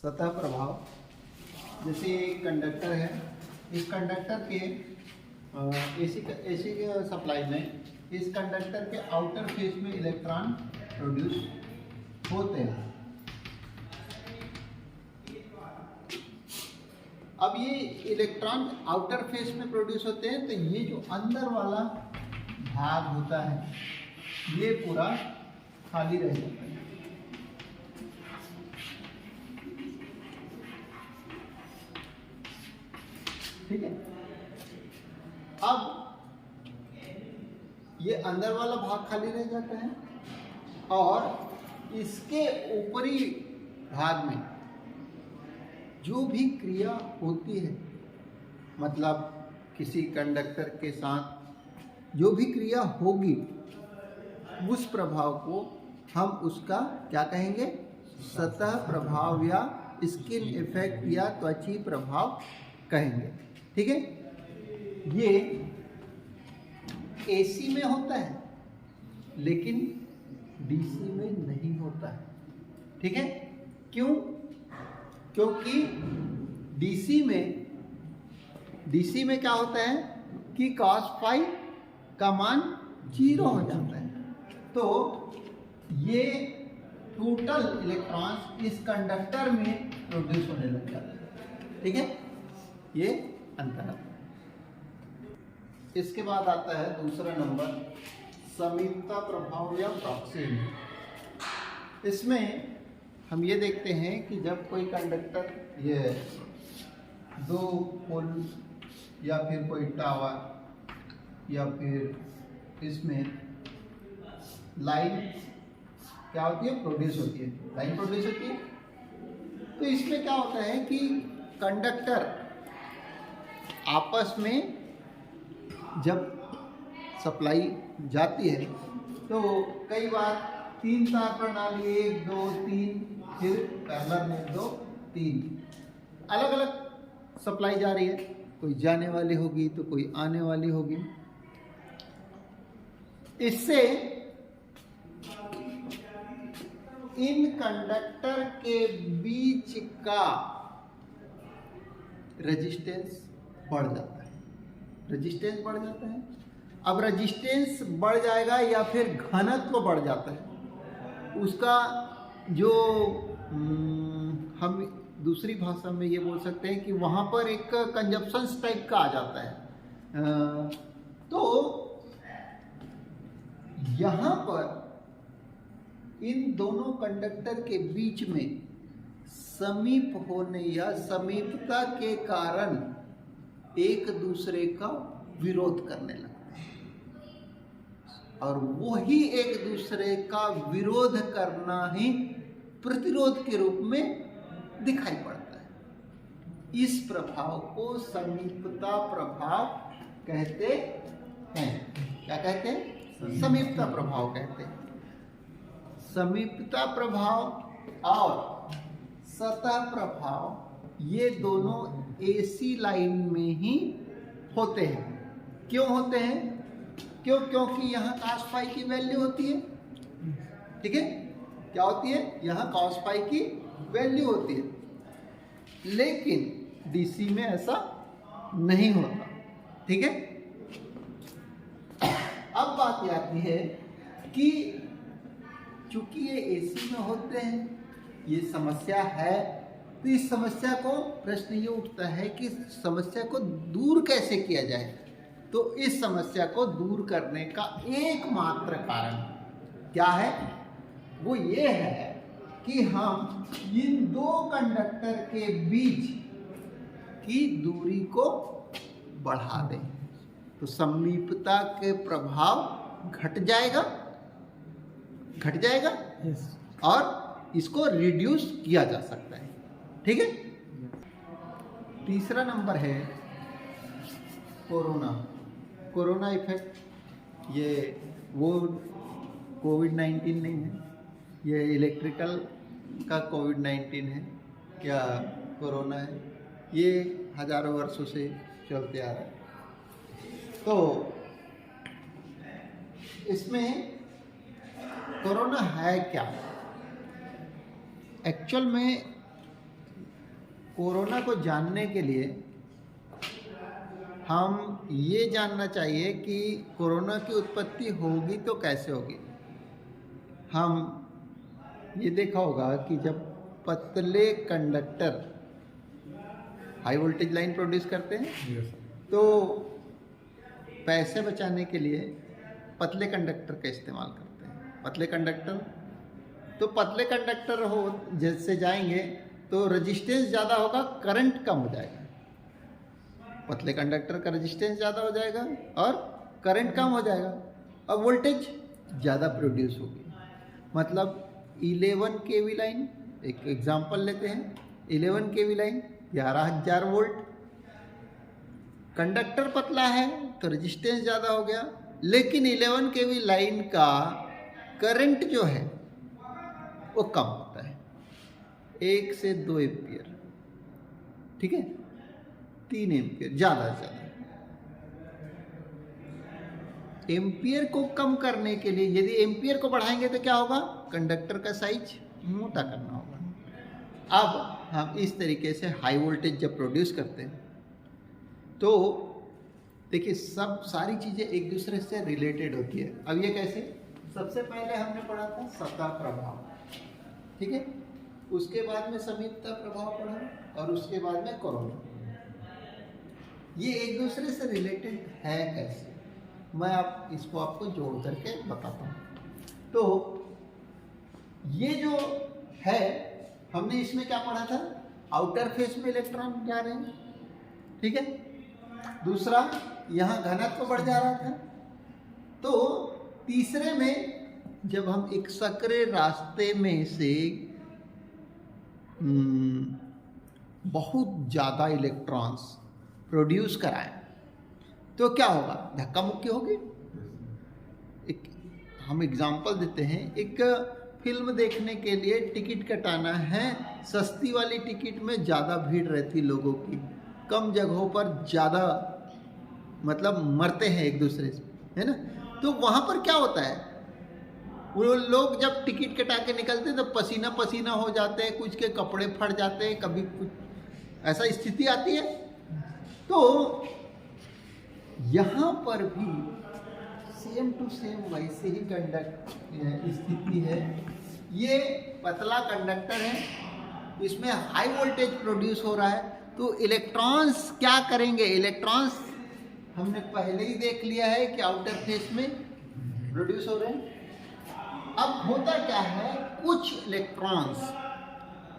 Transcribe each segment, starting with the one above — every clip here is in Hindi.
सतह प्रभाव। जैसे एक कंडक्टर है, इस कंडक्टर के एसी के सप्लाई में इस कंडक्टर के आउटर फेस में इलेक्ट्रॉन प्रोड्यूस होते हैं। अब ये इलेक्ट्रॉन आउटर फेस में प्रोड्यूस होते हैं, तो ये जो अंदर वाला भाग होता है ये पूरा खाली रह जाता है। ठीक है। अब ये अंदर वाला भाग खाली रह जाता है और इसके ऊपरी भाग में जो भी क्रिया होती है, मतलब किसी कंडक्टर के साथ जो भी क्रिया होगी, उस प्रभाव को हम उसका क्या कहेंगे? सतह प्रभाव या स्किन इफेक्ट या त्वची प्रभाव कहेंगे। ठीक है। ये एसी में होता है लेकिन डीसी में नहीं होता है। ठीक है। क्यों? क्योंकि डीसी में क्या होता है कि cos फाई का मान 0 हो जाता है, तो ये टोटल इलेक्ट्रॉन्स इस कंडक्टर में प्रोड्यूस होने लग जाते हैं। ठीक है। ये अंतर है। इसके बाद आता है दूसरा नंबर, समीपता प्रभाव या प्रॉक्सिमिटी। इसमें हम ये देखते हैं कि जब कोई कंडक्टर, ये दो पोल या फिर कोई टावर या फिर इसमें लाइन क्या होती है? प्रोड्यूस होती है। लाइन प्रोड्यूस होती है। तो इसमें क्या होता है कि कंडक्टर आपस में जब सप्लाई जाती है तो कई बार 3 तार प्रणाली, 1 2 3, फिर पैरेलल में 2 3 अलग अलग सप्लाई जा रही है। कोई जाने वाली होगी तो कोई आने वाली होगी। इससे इन कंडक्टर के बीच का रेजिस्टेंस बढ़ जाता है। रेजिस्टेंस बढ़ जाता है। अब रेजिस्टेंस बढ़ जाएगा या फिर घनत्व बढ़ जाता है, उसका जो हम दूसरी भाषा में ये बोल सकते हैं कि वहाँ पर एक कंजप्शंस टाइप का आ जाता है। तो यहाँ पर इन दोनों कंडक्टर के बीच में समीप होने या समीपता के कारण एक दूसरे का विरोध करने लगते हैं, और वही एक दूसरे का विरोध करना ही प्रतिरोध के रूप में दिखाई पड़ता है। इस प्रभाव को समीपता प्रभाव कहते हैं। क्या कहते हैं? समीपता प्रभाव कहते हैं। समीपता प्रभाव और सतह प्रभाव ये दोनों एसी लाइन में ही होते हैं। क्यों होते हैं? क्योंकि यहाँ cos फाई की वैल्यू होती है। ठीक है। क्या होती है? यहाँ cos फाई की वैल्यू होती है, लेकिन डीसी में ऐसा नहीं होता। ठीक है। अब बात यह आती है कि चूंकि ये एसी में होते हैं, ये समस्या है, तो इस समस्या को प्रश्न ये उठता है कि समस्या को दूर कैसे किया जाए। तो इस समस्या को दूर करने का एकमात्र कारण क्या है? वो ये है कि हम इन दो कंडक्टर के बीच की दूरी को बढ़ा दें, तो समीपता के प्रभाव घट जाएगा। yes. और इसको रिड्यूस किया जा सकता है। ठीक है। तीसरा नंबर है कोरोना इफेक्ट। ये वो कोविड-19 नहीं है, ये इलेक्ट्रिकल का कोविड-19 है। क्या कोरोना है? ये हजारों वर्षों से चलते आ रहा है। तो इसमें कोरोना है क्या? एक्चुअल में कोरोना को जानने के लिए हम ये जानना चाहिए कि कोरोना की उत्पत्ति होगी तो कैसे होगी। हम ये देखा होगा कि जब पतले conductor high voltage line produce करते हैं तो पैसे बचाने के लिए पतले कंडक्टर का इस्तेमाल करते हैं। पतले कंडक्टर, तो पतले कंडक्टर हो जैसे जाएंगे तो रेजिस्टेंस ज़्यादा होगा, करंट कम हो जाएगा। पतले कंडक्टर का रेजिस्टेंस ज़्यादा हो जाएगा और करंट कम हो जाएगा और वोल्टेज ज़्यादा प्रोड्यूस होगी। मतलब 11 kV लाइन, एक एग्जांपल लेते हैं, 11 kV लाइन 11,000 वोल्ट, कंडक्टर पतला है तो रेजिस्टेंस ज़्यादा हो गया, लेकिन 11 kV लाइन का करंट जो है वो कम होता है, 1 से 2 एम्पियर, ठीक है, 3 एम्पियर ज़्यादा से ज़्यादा। एम्पियर को कम करने के लिए यदि एम्पियर को बढ़ाएंगे तो क्या होगा, कंडक्टर का साइज मोटा करना होगा। अब हम इस तरीके से हाई वोल्टेज जब प्रोड्यूस करते हैं तो देखिए सब सारी चीज़ें एक दूसरे से रिलेटेड होती है। अब ये कैसे, सबसे पहले हमने पढ़ा था सतह प्रभाव, ठीक है, उसके बाद में समीपता प्रभाव पढ़ा और उसके बाद में कोरोना। ये एक दूसरे से रिलेटेड है कैसे, मैं आप इसको आपको जोड़ करके बताता हूँ। तो ये जो है हमने इसमें क्या पढ़ा था, आउटर फेस में इलेक्ट्रॉन जा रहे हैं, ठीक है, दूसरा यहाँ घनत्व बढ़ जा रहा था, तो तीसरे में जब हम एक संकरे रास्ते में से बहुत ज़्यादा इलेक्ट्रॉन्स प्रोड्यूस कराएं तो क्या होगा, धक्का मुक्की होगी। एक हम एग्जांपल देते हैं, एक फिल्म देखने के लिए टिकट कटाना है, सस्ती वाली टिकट में ज़्यादा भीड़ रहती लोगों की, कम जगहों पर ज़्यादा मतलब मरते हैं एक दूसरे से, है ना। तो वहाँ पर क्या होता है, वो लोग जब टिकट कटा के निकलते हैं तो पसीना पसीना हो जाते हैं, कुछ के कपड़े फट जाते हैं, कभी कुछ ऐसा स्थिति आती है। तो यहाँ पर भी सेम टू सेम वैसे ही कंडक्ट स्थिति है। ये पतला कंडक्टर है, इसमें हाई वोल्टेज प्रोड्यूस हो रहा है, तो इलेक्ट्रॉन्स क्या करेंगे, इलेक्ट्रॉन्स हमने पहले ही देख लिया है कि आउटर फेस में प्रोड्यूस हो रहे हैं। अब होता क्या है, कुछ इलेक्ट्रॉन्स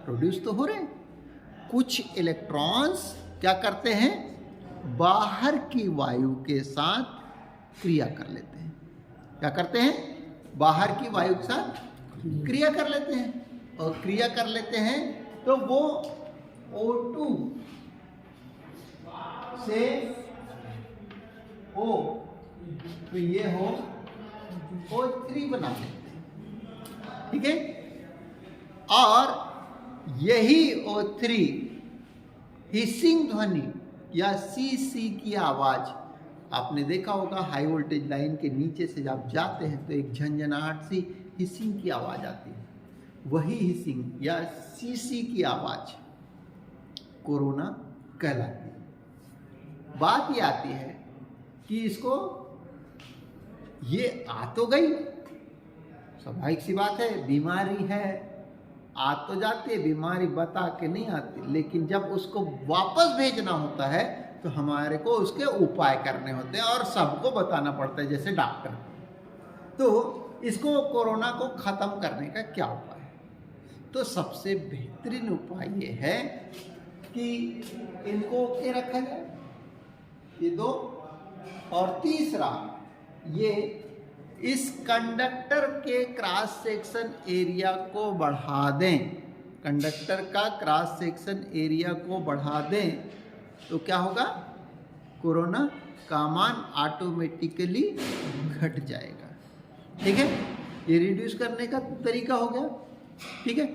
प्रोड्यूस तो हो रहे हैं, कुछ इलेक्ट्रॉन्स क्या करते हैं, बाहर की वायु के साथ क्रिया कर लेते हैं। क्या करते हैं, बाहर की वायु के साथ क्रिया कर लेते हैं, और क्रिया कर लेते हैं तो वो O2 से O, तो ये हो O3 बना लेते हैं, ठीक है। और यही O3 हिसिंग ध्वनि या सी की आवाज आपने देखा होगा, हाई वोल्टेज लाइन के नीचे से जब जाते हैं तो एक झंझनाहट सी हिसिंग की आवाज आती है, वही हिसिंग या सी की आवाज कोरोना कहलाती है। बात ये आती है कि इसको ये आ तो गई, स्वाभाविक सी बात है, बीमारी है, आ तो जाती है, बीमारी बता के नहीं आती, लेकिन जब उसको वापस भेजना होता है तो हमारे को उसके उपाय करने होते हैं और सबको बताना पड़ता है, जैसे डॉक्टर। तो इसको कोरोना को ख़त्म करने का क्या उपाय है, तो सबसे बेहतरीन उपाय ये है कि इनको के रखा जाए, ये दो, और तीसरा ये इस कंडक्टर के क्रॉस सेक्शन एरिया को बढ़ा दें, कंडक्टर का क्रॉस सेक्शन एरिया को बढ़ा दें तो क्या होगा, कोरोना का मान ऑटोमेटिकली घट जाएगा, ठीक है। ये रिड्यूस करने का तरीका हो गया, ठीक है।